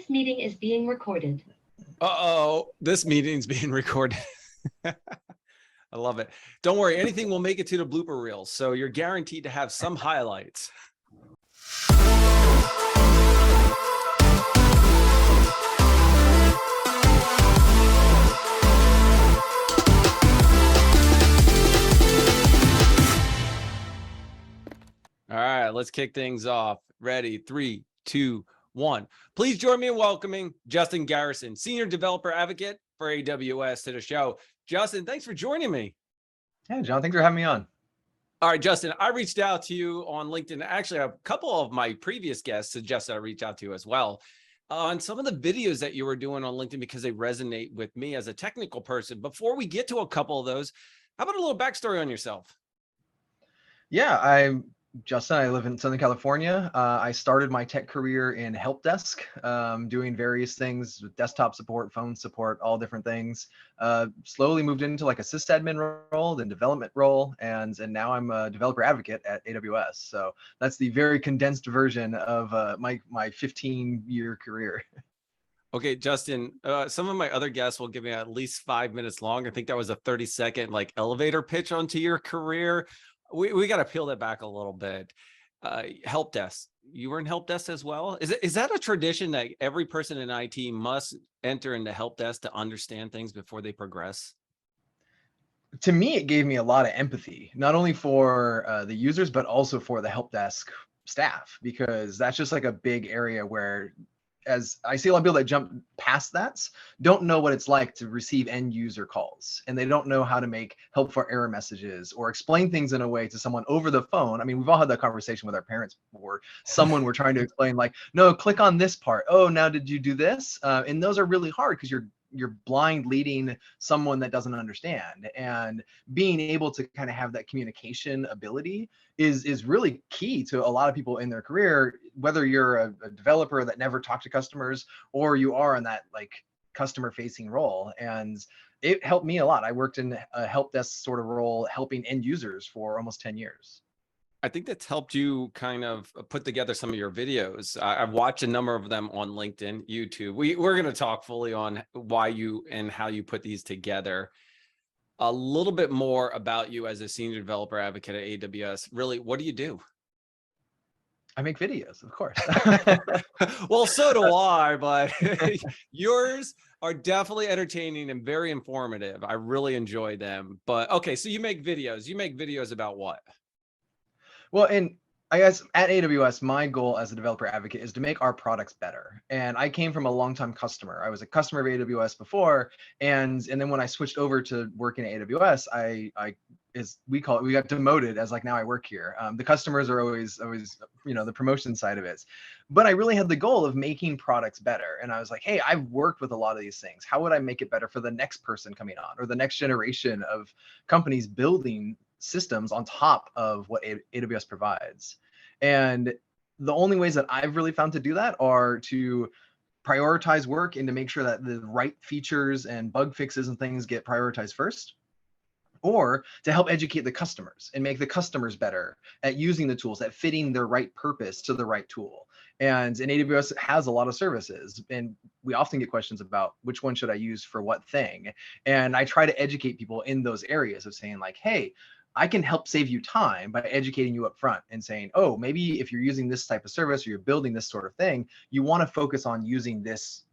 This meeting is being recorded. Uh-oh, this meeting's being recorded. I love it. Don't worry, anything will make it to the blooper reels, so you're guaranteed to have some highlights. All right, let's kick things off. Ready? 3, 2, 1. Please join me in welcoming Justin Garrison, Senior Developer Advocate for AWS, to the show. Justin, thanks for joining me. Hey, John, thanks for having me on. All right, Justin, I reached out to you on LinkedIn. Actually, a couple of my previous guests suggested I reach out to you as well on some of the videos that you were doing on LinkedIn because they resonate with me as a technical person. Before we get to a couple of those, how about a little backstory on yourself? Yeah, I'm Justin. I live in Southern California. I started my tech career in help desk, doing various things with desktop support, phone support, all different things. Slowly moved into like a sysadmin role, then development role, and now I'm a developer advocate at AWS. So that's the very condensed version of my 15-year career. Okay, Justin, some of my other guests will give me at least 5 minutes long. I think that was a 30-second like elevator pitch onto your career. We got to peel that back a little bit. Help desk. You were in help desk as well. Is that a tradition that every person in IT must enter into help desk to understand things before they progress? To me, it gave me a lot of empathy, not only for the users, but also for the help desk staff, because that's just like a big area where, as I see a lot of people that jump past that, don't know what it's like to receive end user calls, and they don't know how to make helpful error messages or explain things in a way to someone over the phone. I mean, we've all had that conversation with our parents before. Someone we're trying to explain like, no, click on this part. Oh, now did you do this? And those are really hard because you're blind leading someone that doesn't understand, and being able to kind of have that communication ability is really key to a lot of people in their career, whether you're a developer that never talked to customers or you are in that like customer facing role. And it helped me a lot. I worked in a help desk sort of role, helping end users for almost 10 years. I think that's helped you kind of put together some of your videos. I've watched a number of them on LinkedIn, YouTube. We're going to talk fully on why you and how you put these together. A little bit more about you as a senior developer advocate at AWS. Really, what do you do? I make videos, of course. Well, so do I, but yours are definitely entertaining and very informative. I really enjoy them. But okay, so you make videos. You make videos about what? Well, and I guess at AWS, my goal as a developer advocate is to make our products better. And I came from a longtime customer. I was a customer of AWS before, and then when I switched over to working at AWS, we got demoted as like now I work here. The customers are always the promotion side of it, but I really had the goal of making products better. And I was like, hey, I've worked with a lot of these things. How would I make it better for the next person coming on, or the next generation of companies building systems on top of what AWS provides? And the only ways that I've really found to do that are to prioritize work and to make sure that the right features and bug fixes and things get prioritized first, or to help educate the customers and make the customers better at using the tools, at fitting their right purpose to the right tool. And AWS has a lot of services, and we often get questions about which one should I use for what thing. And I try to educate people in those areas of saying like, hey, I can help save you time by educating you up front and saying, oh, maybe if you're using this type of service or you're building this sort of thing, you want to focus on using this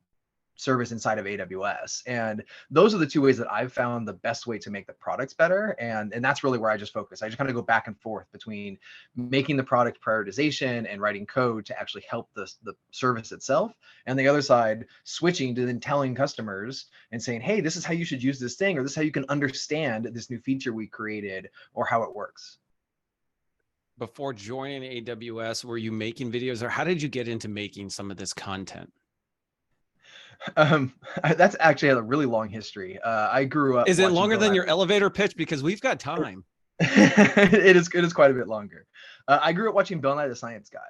service inside of AWS. And those are the two ways that I've found the best way to make the products better. And that's really where I just focus. I just kind of go back and forth between making the product prioritization and writing code to actually help the service itself. And the other side, switching to then telling customers and saying, hey, this is how you should use this thing, or this is how you can understand this new feature we created, or how it works. Before joining AWS, were you making videos, or how did you get into making some of this content? That's actually a really long history. I grew up. Is it longer than your elevator pitch? Because we've got time. It is quite a bit longer. I grew up watching Bill Nye the Science Guy,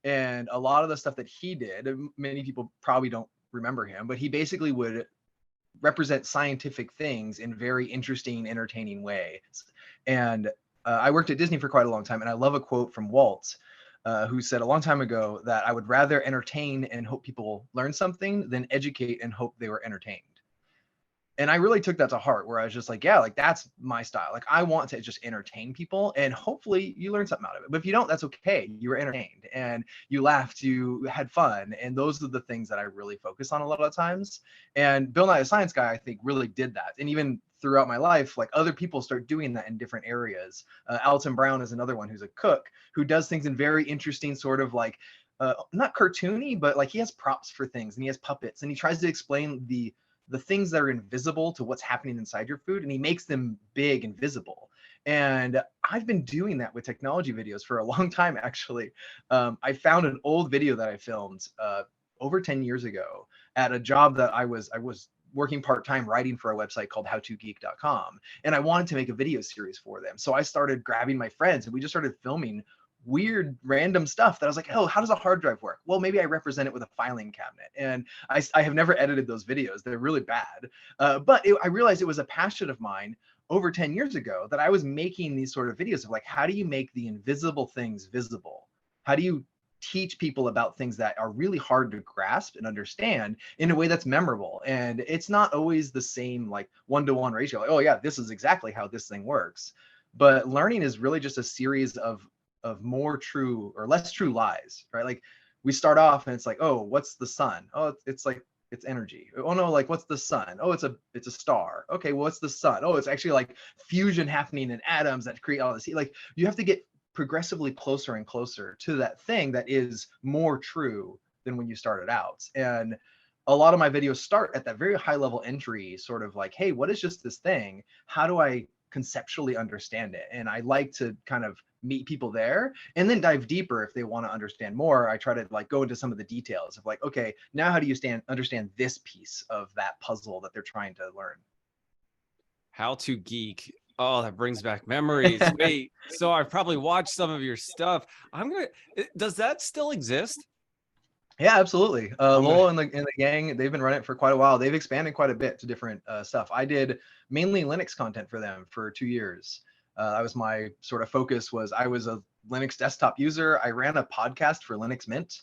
and a lot of the stuff that he did, many people probably don't remember him, but he basically would represent scientific things in very interesting, entertaining ways. And I worked at Disney for quite a long time, and I love a quote from Walt who said a long time ago that I would rather entertain and hope people learn something than educate and hope they were entertained. And I really took that to heart, where I was just like, yeah, like that's my style. Like I want to just entertain people and hopefully you learn something out of it. But if you don't, that's okay. You were entertained and you laughed, you had fun. And those are the things that I really focus on a lot of times. And Bill Nye the Science Guy, I think, really did that. And even throughout my life, like other people start doing that in different areas. Alton Brown is another one who's a cook who does things in very interesting sort of like, not cartoony, but like he has props for things and he has puppets and he tries to explain the things that are invisible to what's happening inside your food, and he makes them big and visible. And I've been doing that with technology videos for a long time, actually. I found an old video that I filmed over 10 years ago at a job that I was working part-time writing for a website called howtogeek.com. And I wanted to make a video series for them. So I started grabbing my friends and we just started filming weird random stuff that I was like, oh, how does a hard drive work? Well, maybe I represent it with a filing cabinet. And I have never edited those videos. They're really bad. But I realized it was a passion of mine over 10 years ago that I was making these sort of videos of like, how do you make the invisible things visible? How do you teach people about things that are really hard to grasp and understand in a way that's memorable? And it's not always the same like 1-to-1 ratio. Like, oh yeah, this is exactly how this thing works. But learning is really just a series of more true or less true lies, right? Like we start off and it's like, oh, what's the sun? Oh, it's like, it's energy. Oh no, like what's the sun? Oh, it's a star. Okay, well, what's the sun? Oh, it's actually like fusion happening in atoms that create all this heat. Like you have to get progressively closer and closer to that thing that is more true than when you started out. And a lot of my videos start at that very high level entry, sort of like, hey, what is just this thing? How do I conceptually understand it? And I like to kind of meet people there and then dive deeper if they want to understand more. I try to like go into some of the details of like, okay, now how do you understand this piece of that puzzle that they're trying to learn? How to Geek. Oh, that brings back memories. Wait, so I've probably watched some of your stuff. Does that still exist? Yeah, absolutely. Lowell and the gang, they've been running it for quite a while. They've expanded quite a bit to different stuff. I did mainly Linux content for them for 2 years. That was my sort of focus. Was I was a Linux desktop user. I ran a podcast for Linux Mint.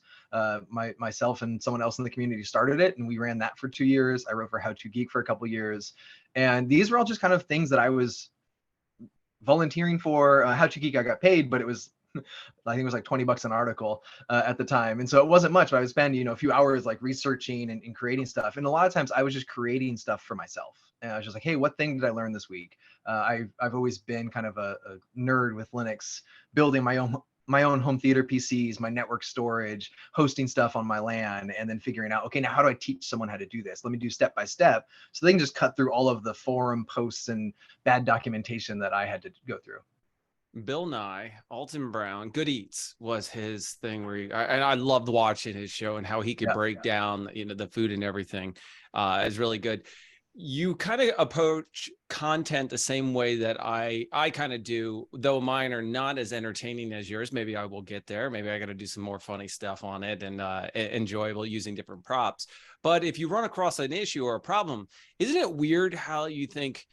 Myself and someone else in the community started it, and we ran that for 2 years. I wrote for How to Geek for a couple years, and these were all just kind of things that I was volunteering for. How to Geek, I got paid, but it was I think it was like $20 an article at the time. And so it wasn't much, but I would spend, a few hours like researching and creating stuff. And a lot of times I was just creating stuff for myself. And I was just like, hey, what thing did I learn this week? I've always been kind of a nerd with Linux, building my own home theater PCs, my network storage, hosting stuff on my LAN, and then figuring out, okay, now how do I teach someone how to do this? Let me do step by step. So they can just cut through all of the forum posts and bad documentation that I had to go through. Bill Nye, Alton Brown, Good Eats was his thing where and I loved watching his show and how he could break down, the food and everything is really good. You kind of approach content the same way that I kind of do, though mine are not as entertaining as yours. Maybe I will get there. Maybe I got to do some more funny stuff on it and enjoyable using different props. But if you run across an issue or a problem, isn't it weird how you think,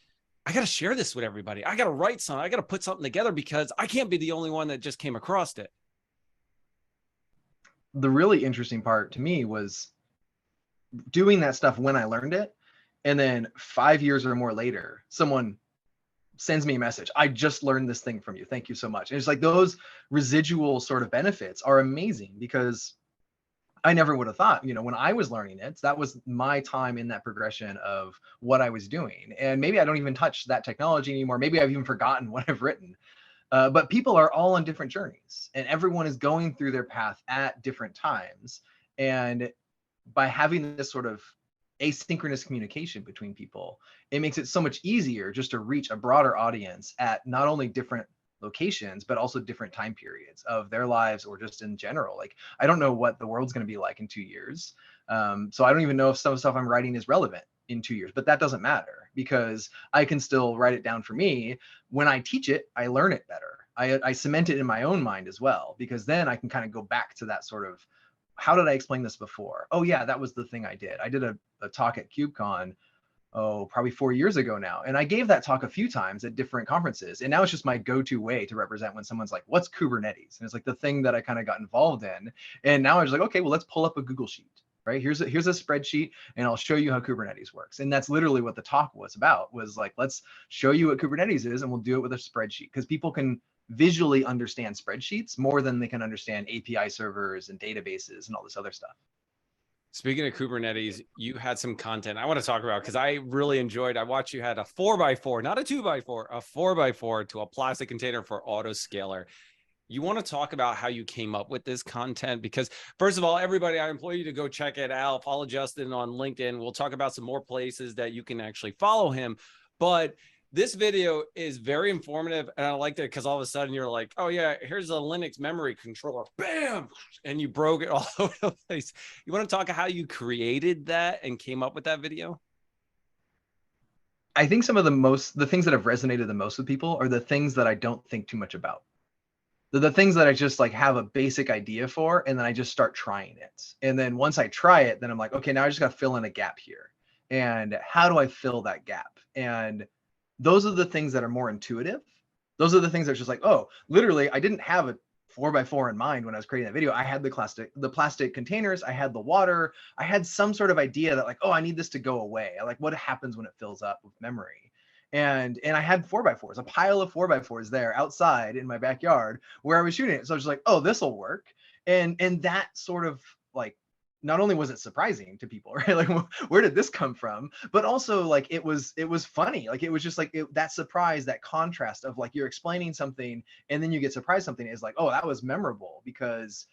I got to share this with everybody. I got to write something. I got to put something together because I can't be the only one that just came across it. The really interesting part to me was doing that stuff when I learned it. And then 5 years or more later, someone sends me a message. I just learned this thing from you. Thank you so much. And it's like those residual sort of benefits are amazing, because I never would have thought, when I was learning it, that was my time in that progression of what I was doing. And maybe I don't even touch that technology anymore. Maybe I've even forgotten what I've written. But people are all on different journeys, and everyone is going through their path at different times. And by having this sort of asynchronous communication between people, it makes it so much easier just to reach a broader audience at not only different locations, but also different time periods of their lives, or just in general. Like, I don't know what the world's going to be like in 2 years. So I don't even know if some stuff I'm writing is relevant in 2 years, but that doesn't matter, because I can still write it down for me. When I teach it, I learn it better. I cement it in my own mind as well, because then I can kind of go back to that sort of, how did I explain this before? Oh yeah, that was the thing I did. I did a talk at KubeCon probably 4 years ago now. And I gave that talk a few times at different conferences. And now it's just my go-to way to represent when someone's like, what's Kubernetes? And it's like the thing that I kind of got involved in. And now I was like, okay, well, let's pull up a Google Sheet, right? Here's a spreadsheet, and I'll show you how Kubernetes works. And that's literally what the talk was about, was like, let's show you what Kubernetes is, and we'll do it with a spreadsheet, because people can visually understand spreadsheets more than they can understand API servers and databases and all this other stuff. Speaking of Kubernetes, you had some content I want to talk about, because I really enjoyed. I watched you had a 4x4, not a 2x4, a 4x4 to a plastic container for autoscaler. You want to talk about how you came up with this content? Because first of all, everybody, I implore you to go check it out. Follow Justin on LinkedIn. We'll talk about some more places that you can actually follow him. But this video is very informative, and I liked it because all of a sudden you're like, oh yeah, here's a Linux memory controller, bam, and you broke it all over the place. You want to talk how you created that and came up with that video? I think some of the things that have resonated the most with people are the things that I don't think too much about. The things that I just like have a basic idea for, and then I just start trying it. And then once I try it, then I'm like, okay, now I just got to fill in a gap here. And how do I fill that gap? And those are the things that are more intuitive. Those are the things that are just like, oh, literally, I didn't have a 4x4 in mind when I was creating that video. I had the plastic containers, I had the water, I had some sort of idea that like, oh, I need this to go away. Like, what happens when it fills up with memory? And I had 4x4s, a pile of 4x4s there outside in my backyard where I was shooting it. So I was like, oh, this will work. And that sort of like, not only was it surprising to people, right? Like, where did this come from? But also like, it was funny. Like, it was just like that surprise, that contrast of like, you're explaining something and then you get surprised something is like, oh, that was memorable because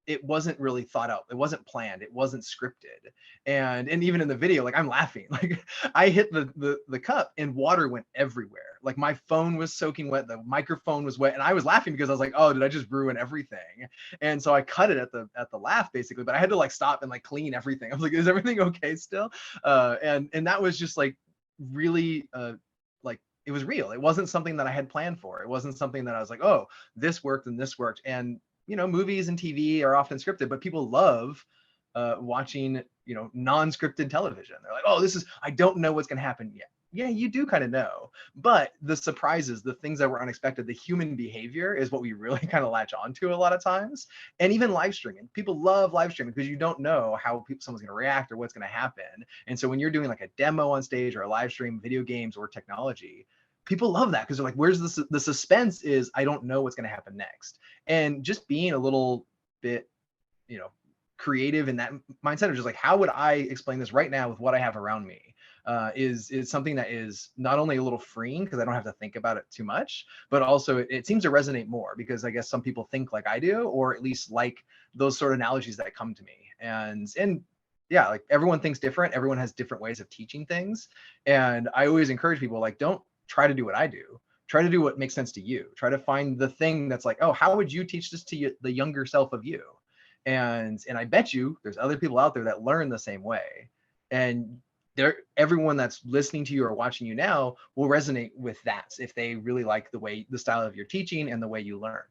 it wasn't really thought out. It wasn't planned. It wasn't scripted. And even in the video, like, I'm laughing. Like, I hit the cup and water went everywhere. Like, my phone was soaking wet, the microphone was wet, and I was laughing because I was like, oh, did I just ruin everything? And so I cut it at the laugh basically, but I had to like stop and like clean everything. I was like, is everything okay still? And that was just like really like, it was real. It wasn't something that I had planned for. It wasn't something that I was like, oh, this worked and this worked. And movies and TV are often scripted, but people love watching, non-scripted television. They're like, oh, I don't know what's going to happen yet. Yeah, you do kind of know, but the surprises, the things that were unexpected, the human behavior is what we really kind of latch onto a lot of times. And even live streaming, people love live streaming because you don't know how someone's going to react or what's going to happen. And so when you're doing like a demo on stage or a live stream, video games or technology, people love that because they're like, where's the suspense is I don't know what's going to happen next. And just being a little bit, creative in that mindset of just like, how would I explain this right now with what I have around me, is something that is not only a little freeing because I don't have to think about it too much, but also it seems to resonate more because I guess some people think like I do, or at least like those sort of analogies that come to me. And yeah, like, everyone thinks different. Everyone has different ways of teaching things. And I always encourage people, like, don't try to do what I do. Try to do what makes sense to you. Try to find the thing that's like, oh, how would you teach this to the younger self of you? And I bet you there's other people out there that learn the same way. And everyone that's listening to you or watching you now will resonate with that if they really like the style of your teaching and the way you learn.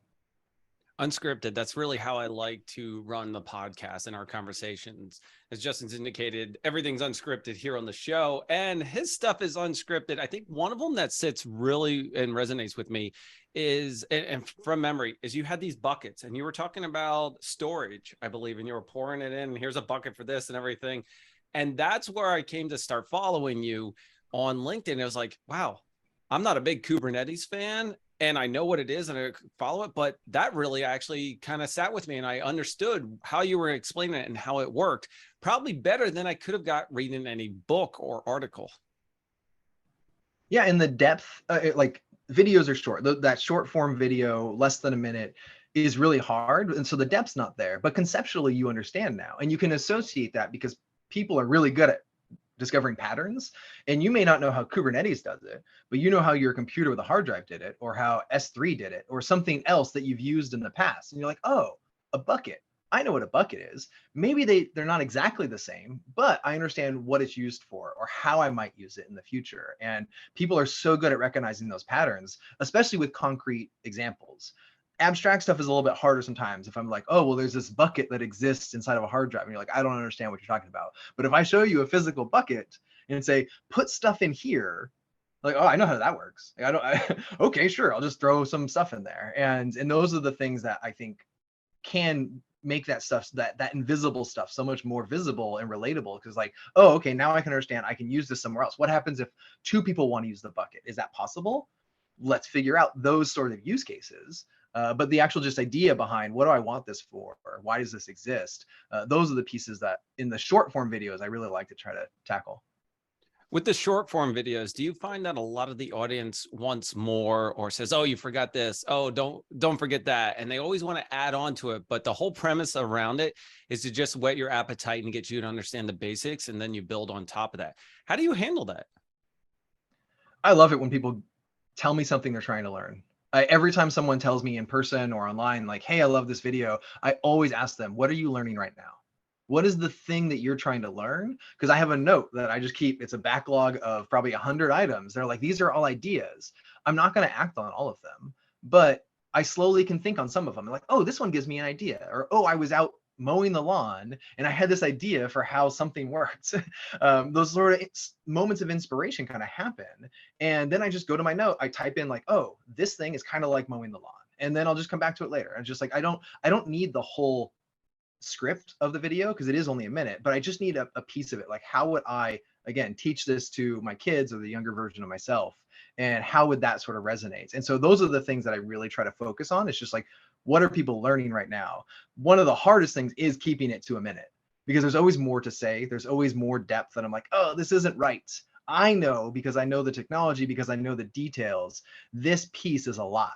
Unscripted. That's really how I like to run the podcast and our conversations. As Justin's indicated, everything's unscripted here on the show, and his stuff is unscripted. I think one of them that sits really and resonates with me is, and from memory, is you had these buckets and you were talking about storage, I believe, and you were pouring it in, and here's a bucket for this and everything. And that's where I came to start following you on LinkedIn. It was like, wow, I'm not a big Kubernetes fan, and I know what it is and I follow it, but that really actually kind of sat with me and I understood how you were explaining it and how it worked probably better than I could have got reading any book or article. Yeah, and the depth, like, videos are short. That short form video, less than a minute, is really hard. And so the depth's not there, but conceptually you understand now. And you can associate that because people are really good at discovering patterns. And you may not know how Kubernetes does it, but you know how your computer with a hard drive did it, or how S3 did it, or something else that you've used in the past. And you're like, oh, a bucket. I know what a bucket is. Maybe they're not exactly the same, but I understand what it's used for or how I might use it in the future. And people are so good at recognizing those patterns, especially with concrete examples. Abstract stuff is a little bit harder sometimes. If I'm like, oh, well, there's this bucket that exists inside of a hard drive, and you're like, I don't understand what you're talking about. But if I show you a physical bucket and say, put stuff in here, like, oh, I know how that works. Like, okay, sure, I'll just throw some stuff in there. And those are the things that I think can make that stuff, that invisible stuff, so much more visible and relatable. Because like, oh, okay, now I can understand, I can use this somewhere else. What happens if two people want to use the bucket? Is that possible? Let's figure out those sort of use cases. But the actual just idea behind, what do I want this for? Or why does this exist? Those are the pieces that in the short form videos I really like to try to tackle. With the short form videos, do you find that a lot of the audience wants more, or says, oh, you forgot this, oh, don't forget that, and they always want to add on to it, but the whole premise around it is to just whet your appetite and get you to understand the basics, and then you build on top of that? How do you handle that? I love it when people tell me something they're trying to learn. Every time someone tells me in person or online, like, hey, I love this video, I always ask them, what are you learning right now? What is the thing that you're trying to learn? Because I have a note that I just keep. It's a backlog of probably 100 items. They're like, these are all ideas. I'm not going to act on all of them, but I slowly can think on some of them. Like, oh, this one gives me an idea. Or, oh, I was out mowing the lawn and I had this idea for how something works. Those sort of moments of inspiration kind of happen. And then I just go to my note. I type in like, oh, this thing is kind of like mowing the lawn. And then I'll just come back to it later. And just like, I don't need the whole script of the video because it is only a minute, but I just need a piece of it. Like, how would I, again, teach this to my kids or the younger version of myself? And how would that sort of resonate? And so those are the things that I really try to focus on. It's just like, what are people learning right now? One of the hardest things is keeping it to a minute, because there's always more to say. There's always more depth that I'm like, oh, this isn't right. I know, because I know the technology, because I know the details, this piece is a lie.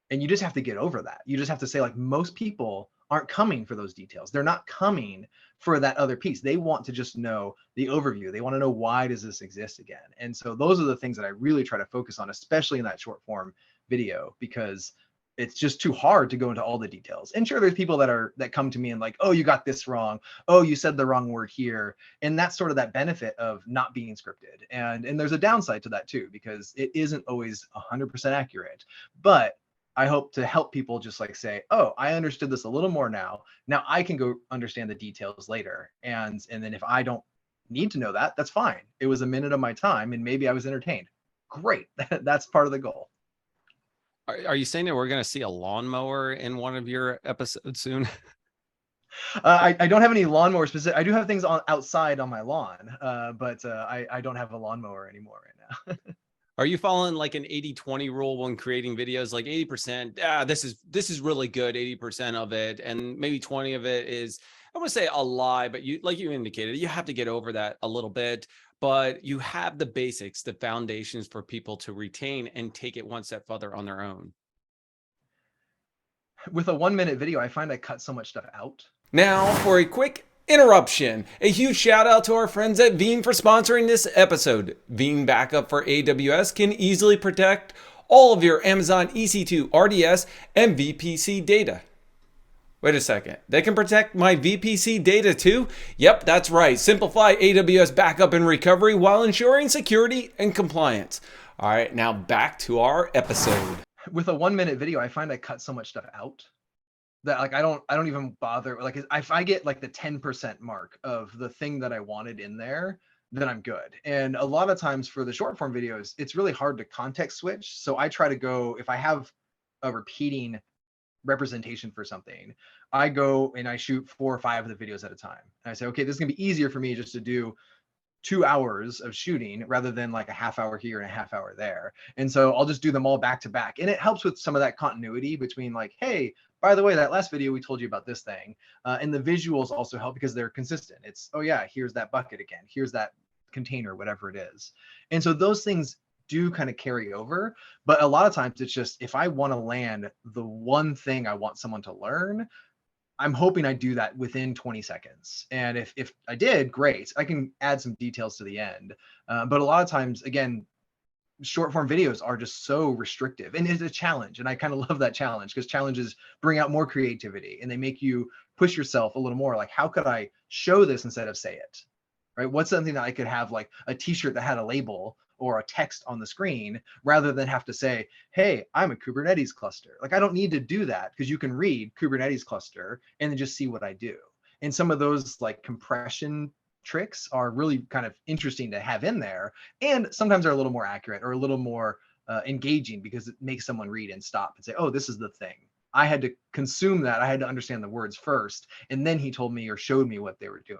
And you just have to get over that. You just have to say, like, most people aren't coming for those details. They're not coming for that other piece. They want to just know the overview. They want to know, why does this exist again? And so those are the things that I really try to focus on, especially in that short form video, because it's just too hard to go into all the details. And sure, there's people that come to me and like, oh, you got this wrong. Oh, you said the wrong word here. And that's sort of that benefit of not being scripted. And there's a downside to that too, because it isn't always 100% accurate. But I hope to help people just like say, oh, I understood this a little more now. Now I can go understand the details later. And then if I don't need to know that, that's fine. It was a minute of my time and maybe I was entertained. Great. That's part of the goal. Are you saying that we're going to see a lawnmower in one of your episodes soon? I don't have any lawnmower specific. I do have things on outside on my lawn, but I don't have a lawnmower anymore right now. Are you following like an 80-20 rule when creating videos? Like 80%, this is really good, 80% of it, and maybe 20 of it is, I want to say a lie, but you, like you indicated, you have to get over that a little bit, but you have the basics, the foundations for people to retain and take it one step further on their own. With a 1-minute video, I find I cut so much stuff out. Now for a quick interruption. A huge shout out to our friends at Veeam for sponsoring this episode. Veeam Backup for AWS can easily protect all of your Amazon EC2, RDS, and VPC data. Wait a second, they can protect my VPC data too? Yep, that's right. Simplify AWS backup and recovery while ensuring security and compliance. All right, now back to our episode. With a 1-minute video, I find I cut so much stuff out that like I don't even bother. Like if I get like the 10% mark of the thing that I wanted in there, then I'm good. And a lot of times for the short form videos, it's really hard to context switch. So I try to go, if I have a repeating representation for something, I go and I shoot 4 or 5 of the videos at a time. And I say, okay, this is gonna be easier for me just to do 2 hours of shooting rather than like a half hour here and a half hour there. And so I'll just do them all back to back. And it helps with some of that continuity between like, hey, by the way, that last video we told you about this thing. And the visuals also help because they're consistent. It's, oh yeah, here's that bucket again. Here's that container, whatever it is. And so those things do kind of carry over. But a lot of times it's just, if I want to land the one thing I want someone to learn, I'm hoping I do that within 20 seconds. And if I did, great. I can add some details to the end. But a lot of times, again, short form videos are just so restrictive, and it's a challenge. And I kind of love that challenge because challenges bring out more creativity and they make you push yourself a little more. Like, how could I show this instead of say it? Right? What's something that I could have, like a t-shirt that had a label or a text on the screen, rather than have to say, hey, I'm a Kubernetes cluster. Like, I don't need to do that, because you can read Kubernetes cluster and then just see what I do. And some of those like compression tricks are really kind of interesting to have in there, and sometimes are a little more accurate or a little more engaging, because it makes someone read and stop and say, oh, this is the thing. I had to consume that. I had to understand the words first, and then he told me or showed me what they were doing.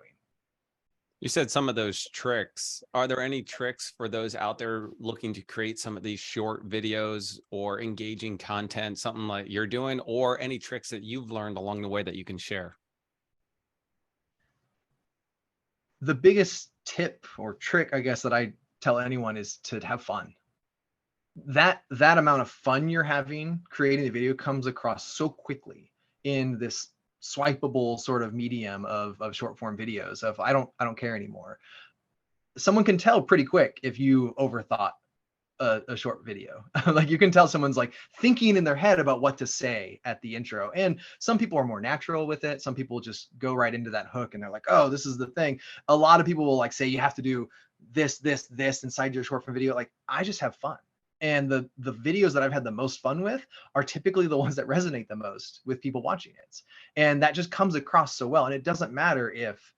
You said some of those tricks. Are there any tricks for those out there looking to create some of these short videos or engaging content, something like you're doing, or any tricks that you've learned along the way that you can share? The biggest tip or trick, I guess, that I tell anyone is to have fun. That amount of fun you're having creating the video comes across so quickly in this swipeable sort of medium of short form videos of I don't care anymore. Someone can tell pretty quick if you overthought a short video. Like, you can tell someone's like thinking in their head about what to say at the intro. And some people are more natural with it. Some people just go right into that hook and they're like, oh, this is the thing. A lot of people will like say you have to do this inside your short form video. Like, I just have fun. And the videos that I've had the most fun with are typically the ones that resonate the most with people watching it. And that just comes across so well. And it doesn't matter if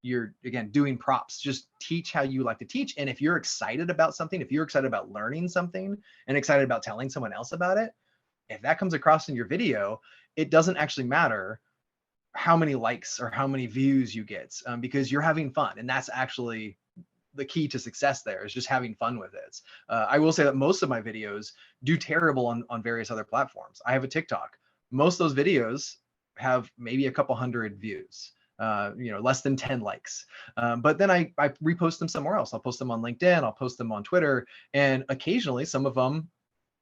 you're, again, doing props, just teach how you like to teach. And if you're excited about something, if you're excited about learning something and excited about telling someone else about it, if that comes across in your video, it doesn't actually matter how many likes or how many views you get, because you're having fun. And that's actually the key to success there, is just having fun with it. I will say that most of my videos do terrible on various other platforms. I have a TikTok. Most of those videos have maybe a couple hundred views, less than 10 likes. But then I repost them somewhere else. I'll post them on LinkedIn, I'll post them on Twitter, and occasionally some of them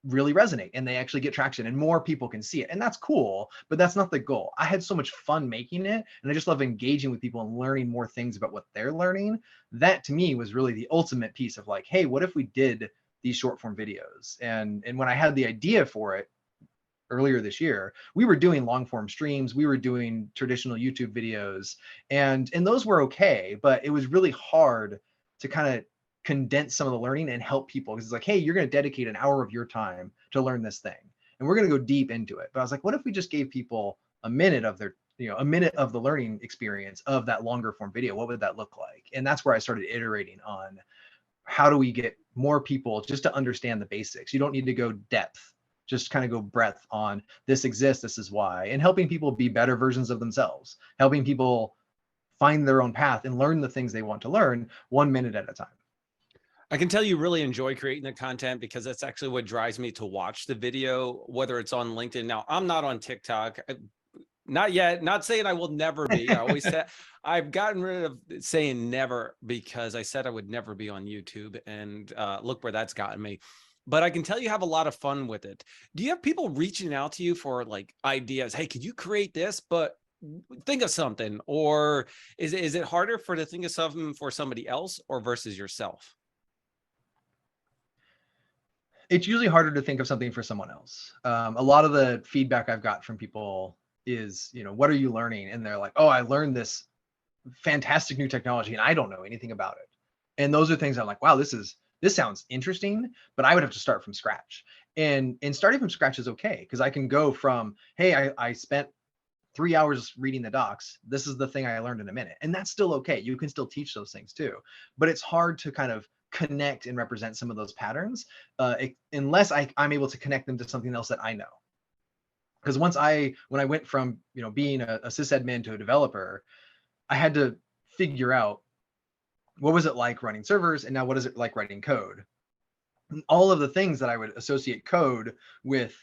really resonate and they actually get traction and more people can see it. And that's cool, but that's not the goal. I had so much fun making it, and I just love engaging with people and learning more things about what they're learning. That to me was really the ultimate piece of like, hey, what if we did these short form videos? And when I had the idea for it earlier this year, we were doing long form streams, we were doing traditional YouTube videos, and those were okay, but it was really hard to kind of condense some of the learning and help people, because it's like, hey, you're going to dedicate an hour of your time to learn this thing, and we're going to go deep into it. But I was like, what if we just gave people a minute of their, a minute of the learning experience of that longer form video? What would that look like? And that's where I started iterating on how do we get more people just to understand the basics. You don't need to go depth, just kind of go breadth on this exists, this is why, and helping people be better versions of themselves, helping people find their own path and learn the things they want to learn 1 minute at a time. I can tell you really enjoy creating the content, because that's actually what drives me to watch the video, whether it's on LinkedIn. Now, I'm not on TikTok, not yet, not saying I will never be. I always said I've gotten rid of saying never, because I said I would never be on YouTube, and look where that's gotten me. But I can tell you have a lot of fun with it. Do you have people reaching out to you for like ideas? Hey, could you create this, but think of something? Or is it harder to think of something for somebody else or versus yourself? It's usually harder to think of something for someone else. A lot of the feedback I've got from people is, what are you learning? And they're like, oh, I learned this fantastic new technology and I don't know anything about it. And those are things I'm like, wow, this sounds interesting, but I would have to start from scratch. And starting from scratch is okay, because I can go from, hey, I spent 3 hours reading the docs. This is the thing I learned in a minute. And that's still okay. You can still teach those things too. But it's hard to kind of connect and represent some of those patterns unless I'm able to connect them to something else that I know. Because when I went from being a sysadmin to a developer, I had to figure out what was it like running servers, and now what is it like writing code? And all of the things that I would associate code with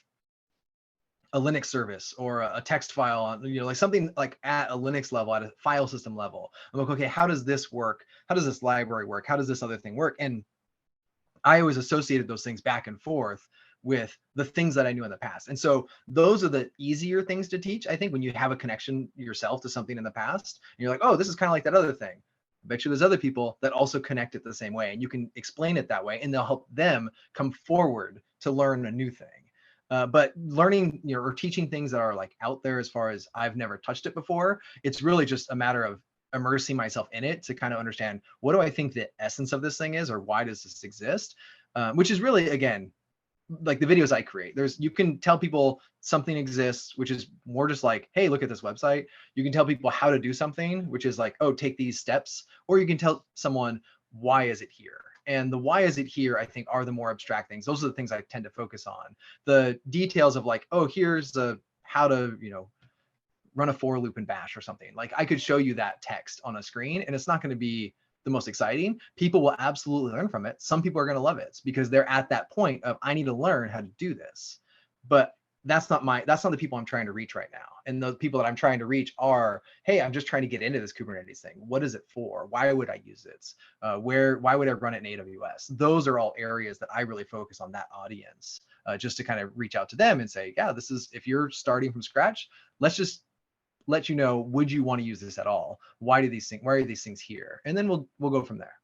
a Linux service or a text file on, like something like at a Linux level, at a file system level. I'm like, okay, how does this work? How does this library work? How does this other thing work? And I always associated those things back and forth with the things that I knew in the past. And so those are the easier things to teach, I think, when you have a connection yourself to something in the past. And you're like, oh, this is kind of like that other thing. I bet you there's other people that also connect it the same way, and you can explain it that way, and they'll help them come forward to learn a new thing. But learning, or teaching things that are like out there as far as I've never touched it before, it's really just a matter of immersing myself in it to kind of understand what do I think the essence of this thing is, or why does this exist? Which is really, again, like the videos I create. You can tell people something exists, which is more just like, hey, look at this website. You can tell people how to do something, which is like, oh, take these steps. Or you can tell someone, why is it here? And the why is it here, I think, are the more abstract things. Those are the things I tend to focus on. The details of like, oh, here's the how to, run a for loop in bash or something. Like I could show you that text on a screen and it's not going to be the most exciting. People will absolutely learn from it. Some people are going to love it because they're at that point of, I need to learn how to do this. But that's not the people I'm trying to reach right now. And the people that I'm trying to reach are, hey, I'm just trying to get into this Kubernetes thing. What is it for? Why would I use it? Why would I run it in AWS? Those are all areas that I really focus on that audience, just to kind of reach out to them and say, yeah, this is, if you're starting from scratch, let's just let you know, would you want to use this at all? Why are these things here? And then we'll go from there.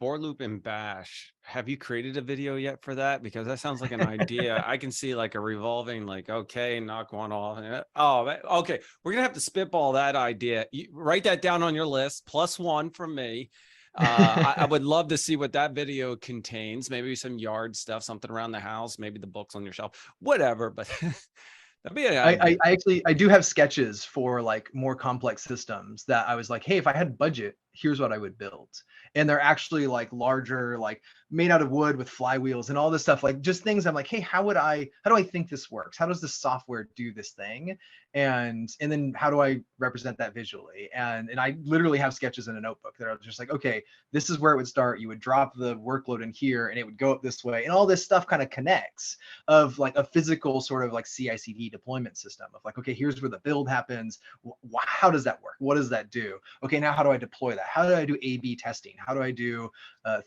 For loop in bash. Have you created a video yet for that? Because that sounds like an idea. I can see like a revolving, like, okay, knock one off. Oh, okay. We're gonna have to spitball that idea. You write that down on your list, +1 from me. I would love to see what that video contains. Maybe some yard stuff, something around the house, maybe the books on your shelf, whatever. But that'd be an idea. I do have sketches for like more complex systems that I was like, hey, if I had budget, here's what I would build. And they're actually like larger, like made out of wood with flywheels and all this stuff, like just things I'm like, hey, how do I think this works? How does this software do this thing? And then how do I represent that visually? And I literally have sketches in a notebook that are just like, okay, this is where it would start. You would drop the workload in here and it would go up this way. And all this stuff kind of connects of like a physical sort of like CI/CD deployment system of like, okay, here's where the build happens. How does that work? What does that do? Okay, now how do I deploy that? How do I do A/B testing? How do I do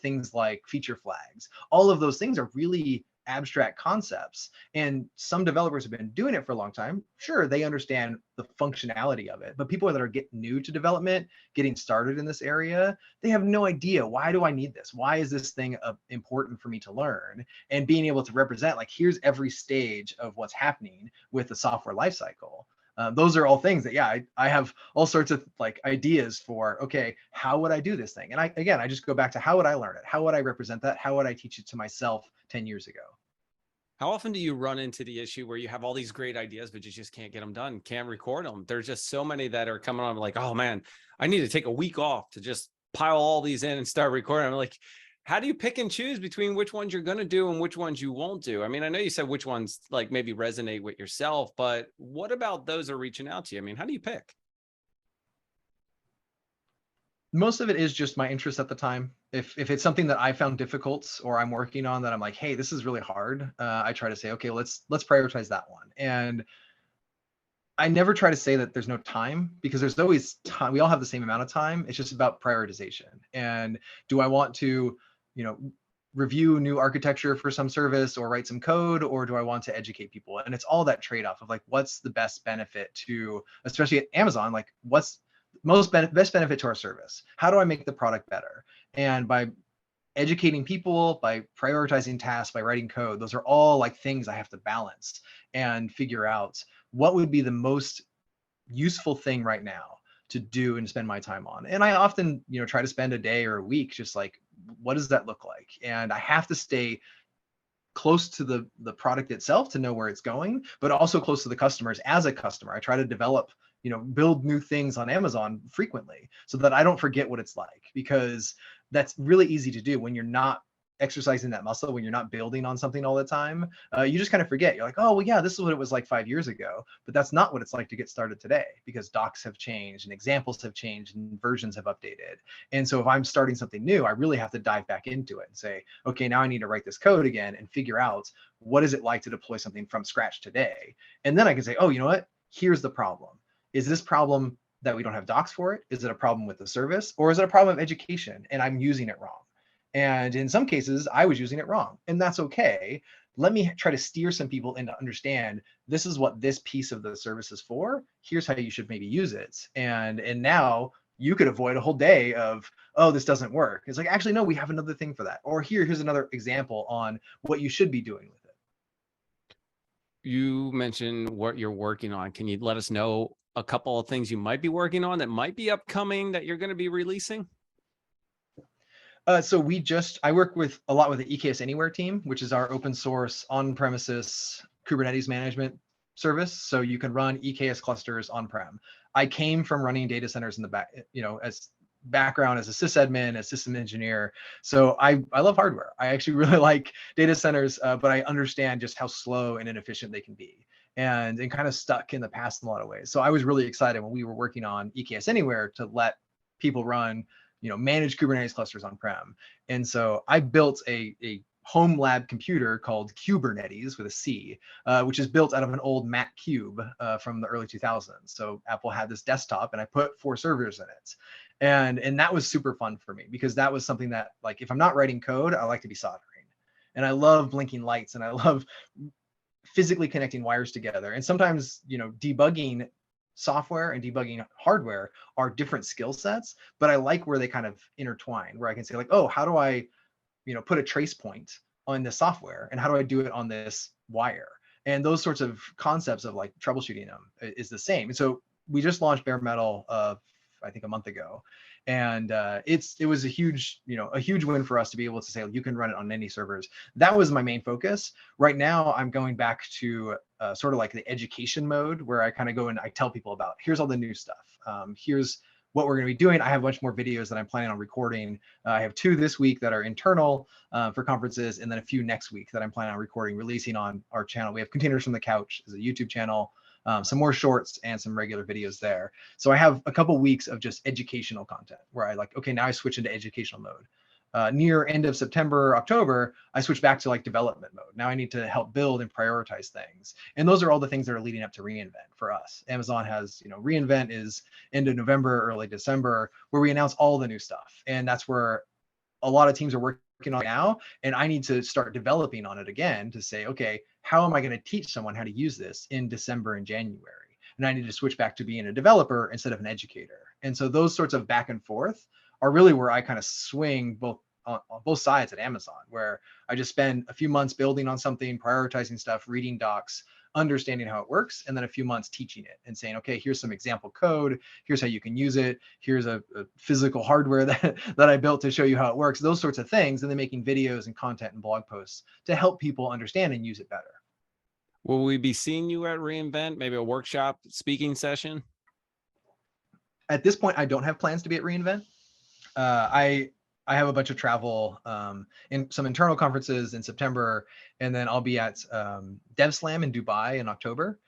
things like feature flags? All of those things are really abstract concepts. And some developers have been doing it for a long time. Sure, they understand the functionality of it, but people that are getting new to development, getting started in this area, they have no idea, why do I need this? Why is this thing important for me to learn? And being able to represent, like, here's every stage of what's happening with the software lifecycle. Those are all things that, yeah, I have all sorts of like ideas for, okay, how would I do this thing? And I just go back to, how would I learn it? How would I represent that? How would I teach it to myself 10 years ago? How often do you run into the issue where you have all these great ideas, but you just can't get them done, can't record them? There's just so many that are coming on like, oh man, I need to take a week off to just pile all these in and start recording. I'm like, how do you pick and choose between which ones you're going to do and which ones you won't do? I mean, I know you said which ones like maybe resonate with yourself, but what about those are reaching out to you? I mean, how do you pick? Most of it is just my interest at the time. If it's something that I found difficult or I'm working on that I'm like, hey, this is really hard, I try to say, okay, let's prioritize that one. And I never try to say that there's no time, because there's always time. We all have the same amount of time. It's just about prioritization. And do I want to, review new architecture for some service or write some code, or do I want to educate people? And it's all that trade-off of like, what's the best benefit to, especially at Amazon, like what's best benefit to our service? How do I make the product better? And by educating people, by prioritizing tasks, by writing code, those are all like things I have to balance and figure out what would be the most useful thing right now to do and spend my time on. And I often, try to spend a day or a week just like, what does that look like? And I have to stay close to the product itself to know where it's going, but also close to the customers. As a customer, I try to develop, build new things on Amazon frequently so that I don't forget what it's like, because that's really easy to do when you're not exercising that muscle, when you're not building on something all the time. You just kind of forget. You're like, oh, well, yeah, this is what it was like 5 years ago, but that's not what it's like to get started today, because docs have changed and examples have changed and versions have updated. And so if I'm starting something new, I really have to dive back into it and say, okay, now I need to write this code again and figure out what is it like to deploy something from scratch today. And then I can say, oh, you know what? Here's the problem. Is this problem that we don't have docs for it? Is it a problem with the service? Or is it a problem of education and I'm using it wrong? And in some cases, I was using it wrong, and that's okay. Let me try to steer some people in to understand, this is what this piece of the service is for. Here's how you should maybe use it. And now you could avoid a whole day of, oh, this doesn't work. It's like, actually, no, we have another thing for that. Or here's another example on what you should be doing with it. You mentioned what you're working on. Can you let us know a couple of things you might be working on that might be upcoming that you're going to be releasing? So I work with a lot with the EKS Anywhere team, which is our open source on-premises Kubernetes management service. So you can run EKS clusters on-prem. I came from running data centers in the back, as background as a sysadmin, a system engineer. So I love hardware. I actually really like data centers, but I understand just how slow and inefficient they can be, and kind of stuck in the past in a lot of ways. So I was really excited when we were working on EKS Anywhere to let people run, manage Kubernetes clusters on-prem. And so I built a home lab computer called Kubernetes with a C, which is built out of an old Mac Cube from the early 2000s. So Apple had this desktop, and I put 4 servers in it. And that was super fun for me, because that was something that, like, if I'm not writing code, I like to be soldering. And I love blinking lights, and I love physically connecting wires together. And sometimes, debugging software and debugging hardware are different skill sets, but I like where they kind of intertwine, where I can say, like, oh, how do I, put a trace point on this software, and how do I do it on this wire? And those sorts of concepts of like troubleshooting them is the same. And so we just launched bare metal, I think a month ago, and it was a huge win for us to be able to say, you can run it on any servers. That was my main focus. Right now I'm going back to sort of like the education mode, where I kind of go and I tell people about, here's all the new stuff, here's what we're going to be doing. I have a bunch more videos that I'm planning on recording. I have 2 this week that are internal for conferences, and then a few next week that I'm planning on recording, releasing on our channel. We have Containers from the Couch as a YouTube channel, some more shorts and some regular videos there. So I have a couple weeks of just educational content where I like, okay, now I switch into educational mode. Near end of September, October, I switch back to like development mode. Now I need to help build and prioritize things. And those are all the things that are leading up to reInvent for us. Amazon has, reInvent is end of November, early December, where we announce all the new stuff. And that's where a lot of teams are working on now. And I need to start developing on it again to say, okay, how am I going to teach someone how to use this in December and January? And I need to switch back to being a developer instead of an educator. And so those sorts of back and forth are really where I kind of swing on both sides at Amazon, where I just spend a few months building on something, prioritizing stuff, reading docs, understanding how it works, and then a few months teaching it and saying, okay, here's some example code, here's how you can use it, here's a physical hardware that I built to show you how it works, those sorts of things, and then making videos and content and blog posts to help people understand and use it better. Will we be seeing you at reInvent? Maybe a workshop speaking session? At this point, I don't have plans to be at reInvent. I have a bunch of travel in some internal conferences in September, and then I'll be at DevSlam in Dubai in October,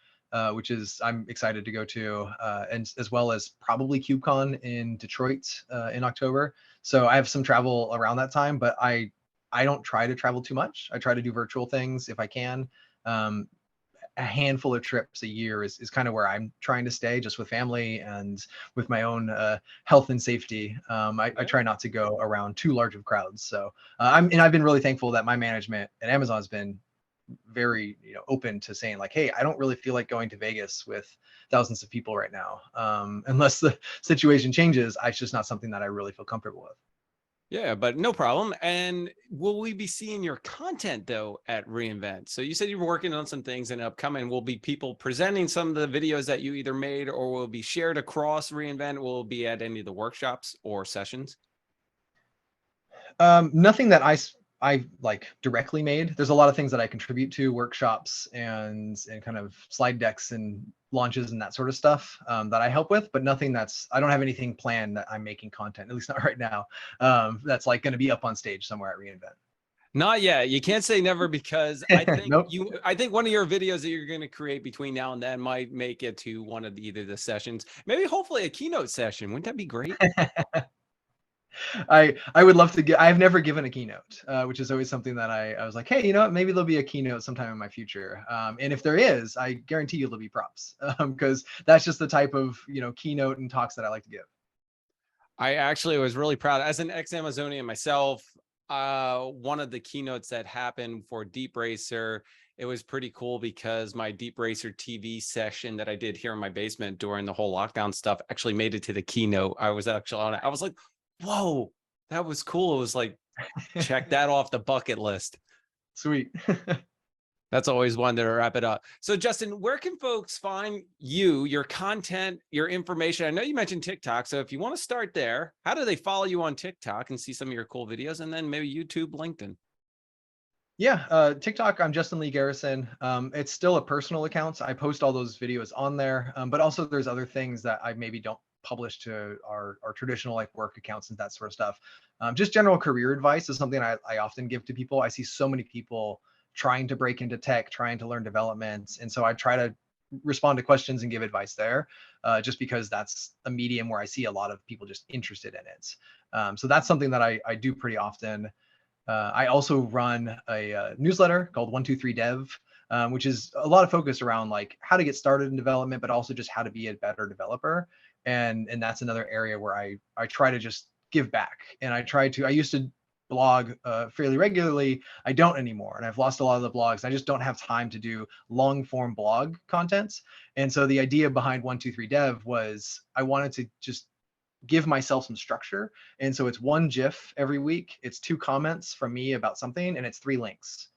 which is I'm excited to go to, and as well as probably KubeCon in Detroit in October. So I have some travel around that time, but I don't try to travel too much. I try to do virtual things if I can. A handful of trips a year is kind of where I'm trying to stay, just with family and with my own health and safety. I try not to go around too large of crowds. So I've been really thankful that my management at Amazon has been very open to saying, like, hey, I don't really feel like going to Vegas with thousands of people right now, unless the situation changes. It's just not something that I really feel comfortable with. Yeah, but no problem. And will we be seeing your content though at reInvent? So you said you were working on some things and upcoming. Will be people presenting some of the videos that you either made or will be shared across reInvent? Will it be at any of the workshops or sessions? Nothing that I like directly made. There's a lot of things that I contribute to, workshops and kind of slide decks and launches and that sort of stuff that I help with, but nothing I don't have anything planned that I'm making content, at least not right now, that's like going to be up on stage somewhere at reInvent. Not yet. You can't say never, because I think Nope. I think one of your videos that you're going to create between now and then might make it to one of either the sessions, maybe hopefully a keynote session. Wouldn't that be great? I would love to I've never given a keynote, which is always something that I was like, hey, maybe there'll be a keynote sometime in my future. And if there is, I guarantee you there'll be props, because that's just the type of, keynote and talks that I like to give. I actually was really proud as an ex-Amazonian myself. One of the keynotes that happened for Deep Racer, it was pretty cool because my Deep Racer TV session that I did here in my basement during the whole lockdown stuff actually made it to the keynote. I was actually on it. I was like, whoa, that was cool. It was like, check that off the bucket list. Sweet. That's always one to wrap it up. So Justin, where can folks find you, your content, your information? I know you mentioned TikTok. So if you want to start there, how do they follow you on TikTok and see some of your cool videos? And then maybe YouTube, LinkedIn. Yeah, TikTok, I'm Justin Lee Garrison. It's still a personal account. I post all those videos on there, but also there's other things that I maybe don't publish to our traditional like work accounts and that sort of stuff. Just general career advice is something I often give to people. I see so many people trying to break into tech, trying to learn development, and so I try to respond to questions and give advice there, just because that's a medium where I see a lot of people just interested in it. So that's something that I do pretty often. I also run a newsletter called 123 Dev, which is a lot of focus around like how to get started in development, but also just how to be a better developer. And that's another area where I try to just give back. And I used to blog fairly regularly. I don't anymore. And I've lost a lot of the blogs. I just don't have time to do long form blog content. And so the idea behind 123 Dev was I wanted to just give myself some structure. And so it's one GIF every week. It's 2 comments from me about something, and it's 3 links.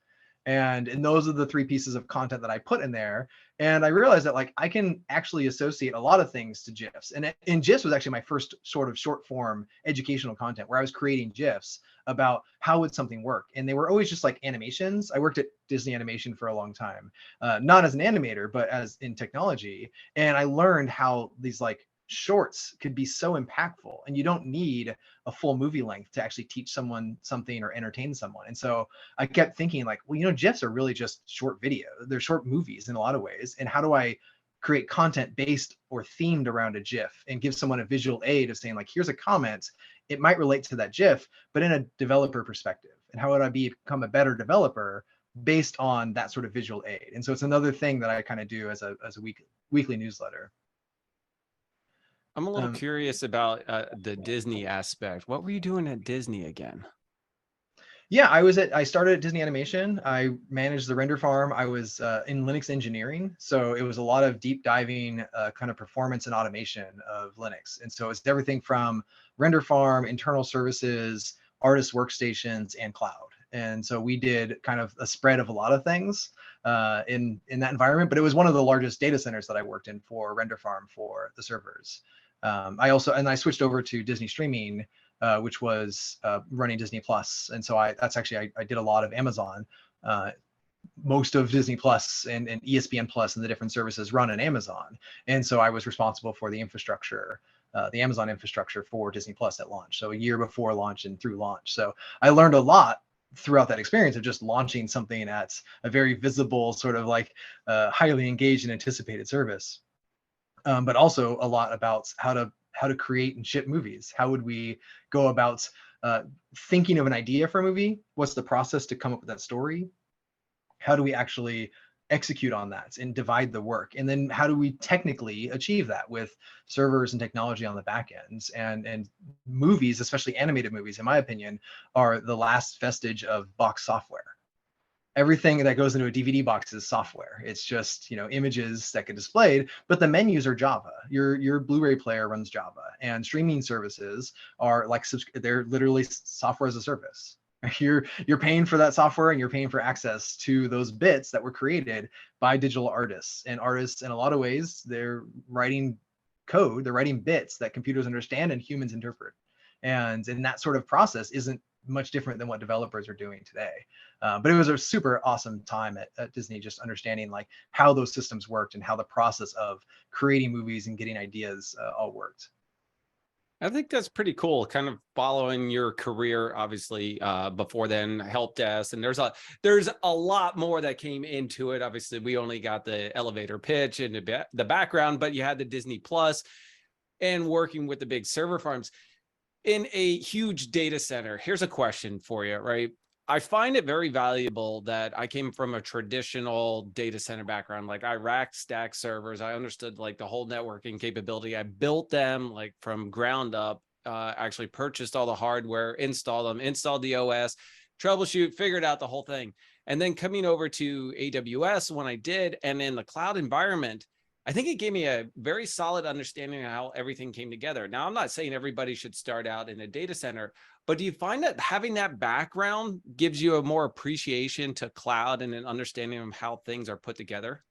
And those are the 3 pieces of content that I put in there. And I realized that like I can actually associate a lot of things to GIFs. And GIFs was actually my first sort of short form educational content where I was creating GIFs about how would something work. And they were always just like animations. I worked at Disney Animation for a long time, not as an animator, but as in technology. And I learned how these like shorts could be so impactful, and you don't need a full movie length to actually teach someone something or entertain someone. And so I kept thinking like, well, GIFs are really just short video. They're short movies in a lot of ways. And how do I create content based or themed around a GIF and give someone a visual aid of saying like, here's a comment, it might relate to that GIF, but in a developer perspective. And how would I become a better developer based on that sort of visual aid? And so it's another thing that I kind of do as a weekly newsletter. I'm a little curious about the Disney aspect. What were you doing at Disney again? Yeah, I started at Disney Animation. I managed the render farm. I was in Linux engineering. So it was a lot of deep diving kind of performance and automation of Linux. And so it's everything from render farm, internal services, artist workstations, and cloud. And so we did kind of a spread of a lot of things in that environment, but it was one of the largest data centers that I worked in for render farm for the servers. I switched over to Disney Streaming, which was running Disney Plus. And so I did a lot of Amazon. Most of Disney Plus and ESPN Plus and the different services run on Amazon. And so I was responsible for the infrastructure, the Amazon infrastructure for Disney Plus at launch. So a year before launch and through launch. So I learned a lot throughout that experience of just launching something at a very visible, sort of like highly engaged and anticipated service. But also a lot about how to create and ship movies. How would we go about thinking of an idea for a movie? What's the process to come up with that story? How do we actually execute on that and divide the work? And then how do we technically achieve that with servers and technology on the back ends? And movies, especially animated movies, in my opinion, are the last vestige of box software. Everything that goes into a DVD box is software. It's just, images that get displayed, but the menus are Java. Your Blu-ray player runs Java, and streaming services are like, they're literally software as a service. You're paying for that software, and you're paying for access to those bits that were created by digital artists. And artists, in a lot of ways, they're writing code, they're writing bits that computers understand and humans interpret. And that sort of process isn't much different than what developers are doing today. But it was a super awesome time at Disney, just understanding like how those systems worked and how the process of creating movies and getting ideas all worked. I think that's pretty cool, kind of following your career, obviously, before then, help desk. And there's a lot more that came into it. Obviously, we only got the elevator pitch and the background, but you had the Disney Plus and working with the big server farms in a huge data center. Here's a question for you, right? I find it very valuable that I came from a traditional data center background. Like I racked stack servers. I understood like the whole networking capability. I built them like from ground up, actually purchased all the hardware, installed the OS, troubleshoot, figured out the whole thing. And then coming over to AWS when I did, and in the cloud environment, I think it gave me a very solid understanding of how everything came together. Now, I'm not saying everybody should start out in a data center, but do you find that having that background gives you a more appreciation to cloud and an understanding of how things are put together?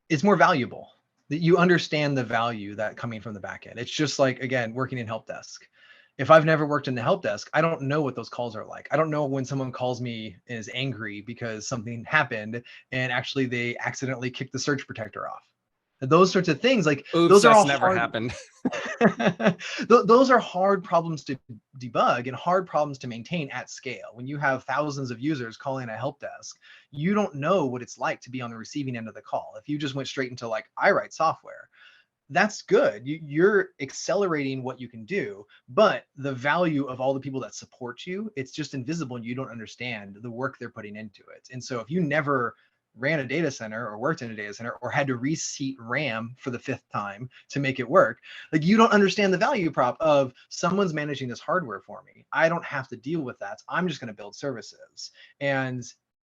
It's more valuable that you understand the value that coming from the back end. It's just like, again, working in help desk. If I've never worked in the help desk, I don't know what those calls are like. I don't know when someone calls me and is angry because something happened and actually they accidentally kicked the surge protector off. Those sorts of things, like Oops, those are that's all never hard. happened. Those are hard problems to debug and hard problems to maintain at scale. When you have thousands of users calling a help desk, you don't know what it's like to be on the receiving end of the call. If you just went straight into like, I write software, that's good. You're accelerating what you can do, but the value of all the people that support you, it's just invisible and you don't understand the work they're putting into it. And so if you never ran a data center or worked in a data center or had to reseat RAM for the 5th time to make it work, like you don't understand the value prop of someone's managing this hardware for me. I don't have to deal with that. I'm just going to build services. And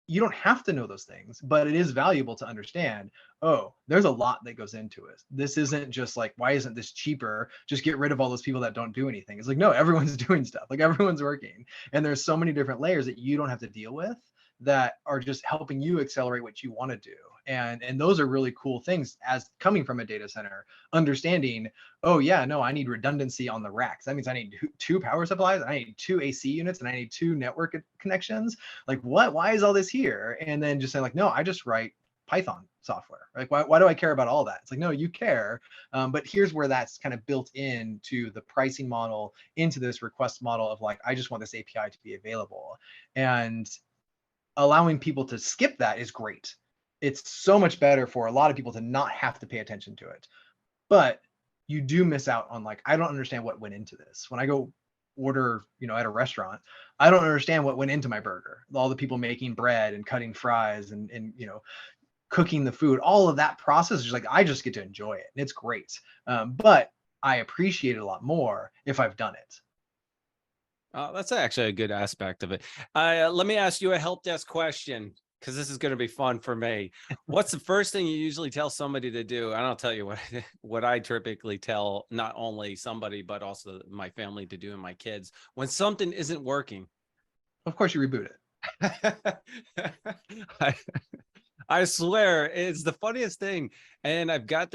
you don't have to know those things, but it is valuable to understand, oh, there's a lot that goes into it. This isn't just like, why isn't this cheaper? Just get rid of all those people that don't do anything. It's like, no, everyone's doing stuff. Like everyone's working. And there's so many different layers that you don't have to deal with that are just helping you accelerate what you want to do. And those are really cool things as coming from a data center, understanding, oh yeah, no, I need redundancy on the racks. That means I need two power supplies, I need 2 AC units, and I need 2 network connections. Like what? Why is all this here? And then just saying like, no, I just write Python software. Like, why do I care about all that? It's like, no, you care. But here's where that's kind of built into the pricing model, into this request model of like, I just want this API to be available. And allowing people to skip that is great. It's so much better for a lot of people to not have to pay attention to it. But you do miss out on like, I don't understand what went into this. When I go order, at a restaurant, I don't understand what went into my burger. All the people making bread and cutting fries and cooking the food, all of that process is like, I just get to enjoy it and it's great. But I appreciate it a lot more if I've done it. That's actually a good aspect of it. Let me ask you a help desk question, because this is going to be fun for me. What's the first thing you usually tell somebody to do? And I'll tell you what, what I typically tell not only somebody, but also my family to do and my kids when something isn't working. Of course, you reboot it. I swear it's the funniest thing. And I've got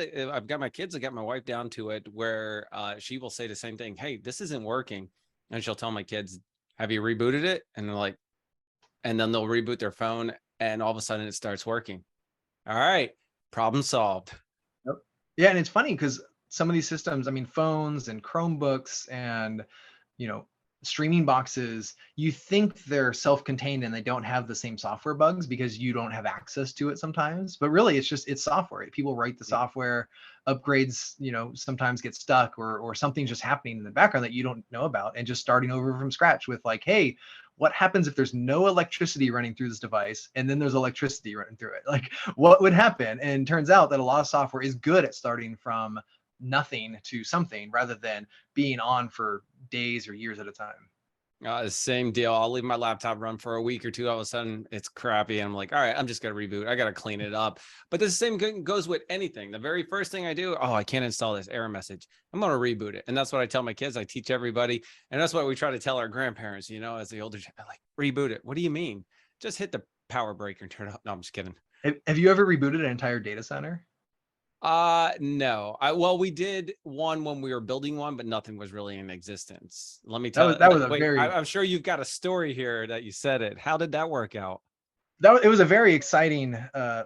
my kids, I got my wife down to it where she will say the same thing. Hey, this isn't working. And she'll tell my kids, have you rebooted it? And they're like, and then they'll reboot their phone and all of a sudden it starts working. All right, problem solved. Yep. Yeah, and it's funny because some of these systems, I mean, phones and Chromebooks and, streaming boxes, you think they're self-contained and they don't have the same software bugs because you don't have access to it sometimes. But really, it's software. People write the software, upgrades, sometimes get stuck or something's just happening in the background that you don't know about, and just starting over from scratch with like, hey, what happens if there's no electricity running through this device and then there's electricity running through it? Like, what would happen? And it turns out that a lot of software is good at starting from nothing to something rather than being on for days or years at a time. Same deal. I'll leave my laptop run for a week or two. All of a sudden it's crappy. I'm like, all right, I'm just going to reboot. I got to clean it up. But the same goes with anything. The very first thing I do, oh, I can't install this, error message. I'm going to reboot it. And that's what I tell my kids. I teach everybody. And that's what we try to tell our grandparents, as the older, like, reboot it. What do you mean? Just hit the power breaker and turn it off. No, I'm just kidding. Have you ever rebooted an entire data center? No. Well, we did one when we were building one, but nothing was really in existence. Let me That tell was you. that was a Wait, very I'm sure you've got a story here that you said it. How did that work out? it was a very exciting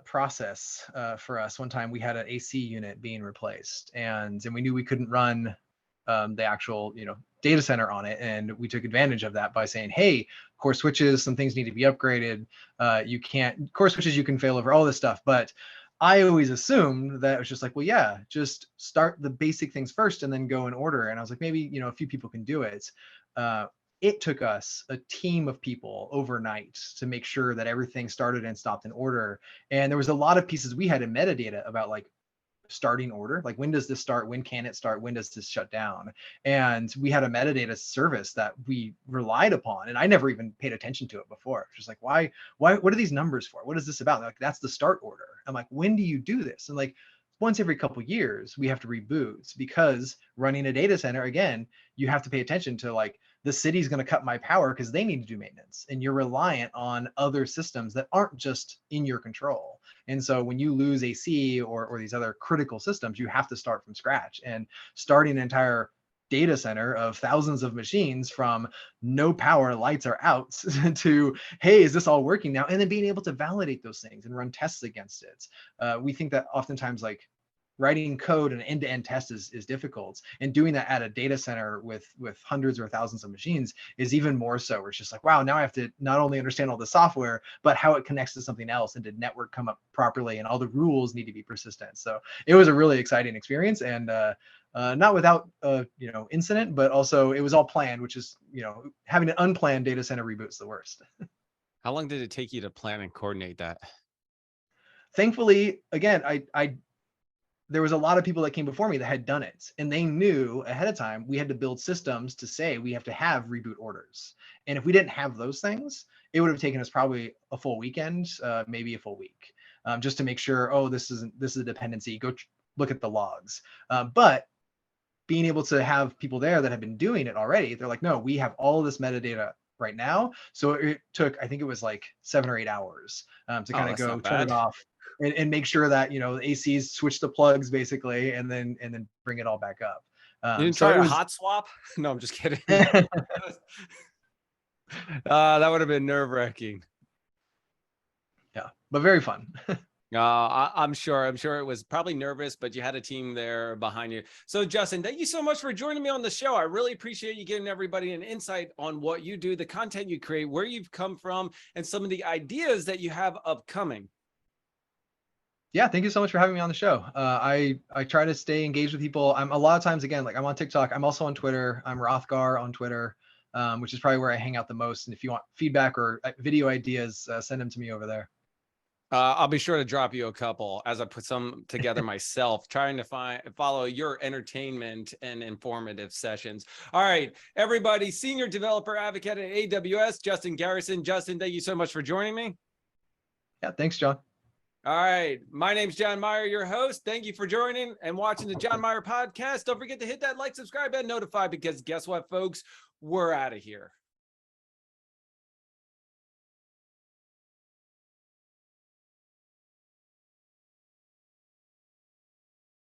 process for us. One time we had an AC unit being replaced, and we knew we couldn't run the actual data center on it, and we took advantage of that by saying, hey, core switches, some things need to be upgraded. You can't core switches, you can fail over all this stuff, but I always assumed that it was just like, well, yeah, just start the basic things first and then go in order. And I was like, maybe, a few people can do it. It took us a team of people overnight to make sure that everything started and stopped in order. And there was a lot of pieces we had in metadata about like starting order. Like, when does this start? When can it start? When does this shut down? And we had a metadata service that we relied upon. And I never even paid attention to it before. Just like, why, what are these numbers for? What is this about? They're like, that's the start order. I'm like, when do you do this? And like, once every couple of years, we have to reboot, because running a data center, again, you have to pay attention to, like, the city's going to cut my power because they need to do maintenance, and you're reliant on other systems that aren't just in your control. And so when you lose AC or these other critical systems, you have to start from scratch. And starting an entire data center of thousands of machines from no power, lights are out, to, hey, is this all working now? And then being able to validate those things and run tests against it. We think that oftentimes, like, writing code and end-to-end test is difficult, and doing that at a data center with hundreds or thousands of machines is even more so. Where it's just like, wow, now I have to not only understand all the software, but how it connects to something else, and did network come up properly, and all the rules need to be persistent. So it was a really exciting experience, and not without incident, but also it was all planned, which is, having an unplanned data center reboot's the worst. How long did it take you to plan and coordinate that? Thankfully, again, there was a lot of people that came before me that had done it, and they knew ahead of time we had to build systems to say we have to have reboot orders. And if we didn't have those things, it would have taken us probably a full weekend, maybe a full week, just to make sure, oh, this is a dependency, go look at the logs. But being able to have people there that have been doing it already, they're like, no, we have all this metadata right now. So it took, I think it was like 7 or 8 hours to kind of go turn it off and make sure that, the ACs switch the plugs basically, and then bring it all back up. You didn't try a hot swap? No, I'm just kidding. That would have been nerve-wracking. Yeah, but very fun. I'm sure it was probably nervous, but you had a team there behind you. So Justin, thank you so much for joining me on the show. I really appreciate you giving everybody an insight on what you do, the content you create, where you've come from, and some of the ideas that you have upcoming. Yeah, thank you so much for having me on the show. I try to stay engaged with people. I'm a lot of times, again, like, I'm on TikTok. I'm also on Twitter. I'm Rothgar on Twitter, which is probably where I hang out the most. And if you want feedback or video ideas, send them to me over there. I'll be sure to drop you a couple as I put some together myself, trying to follow your entertainment and informative sessions. All right, everybody, Senior Developer Advocate at AWS, Justin Garrison. Justin, thank you so much for joining me. Yeah, thanks, John. All right. My name's John Myer, your host. Thank you for joining and watching the John Myer podcast. Don't forget to hit that like, subscribe, and notify, because guess what, folks? We're out of here.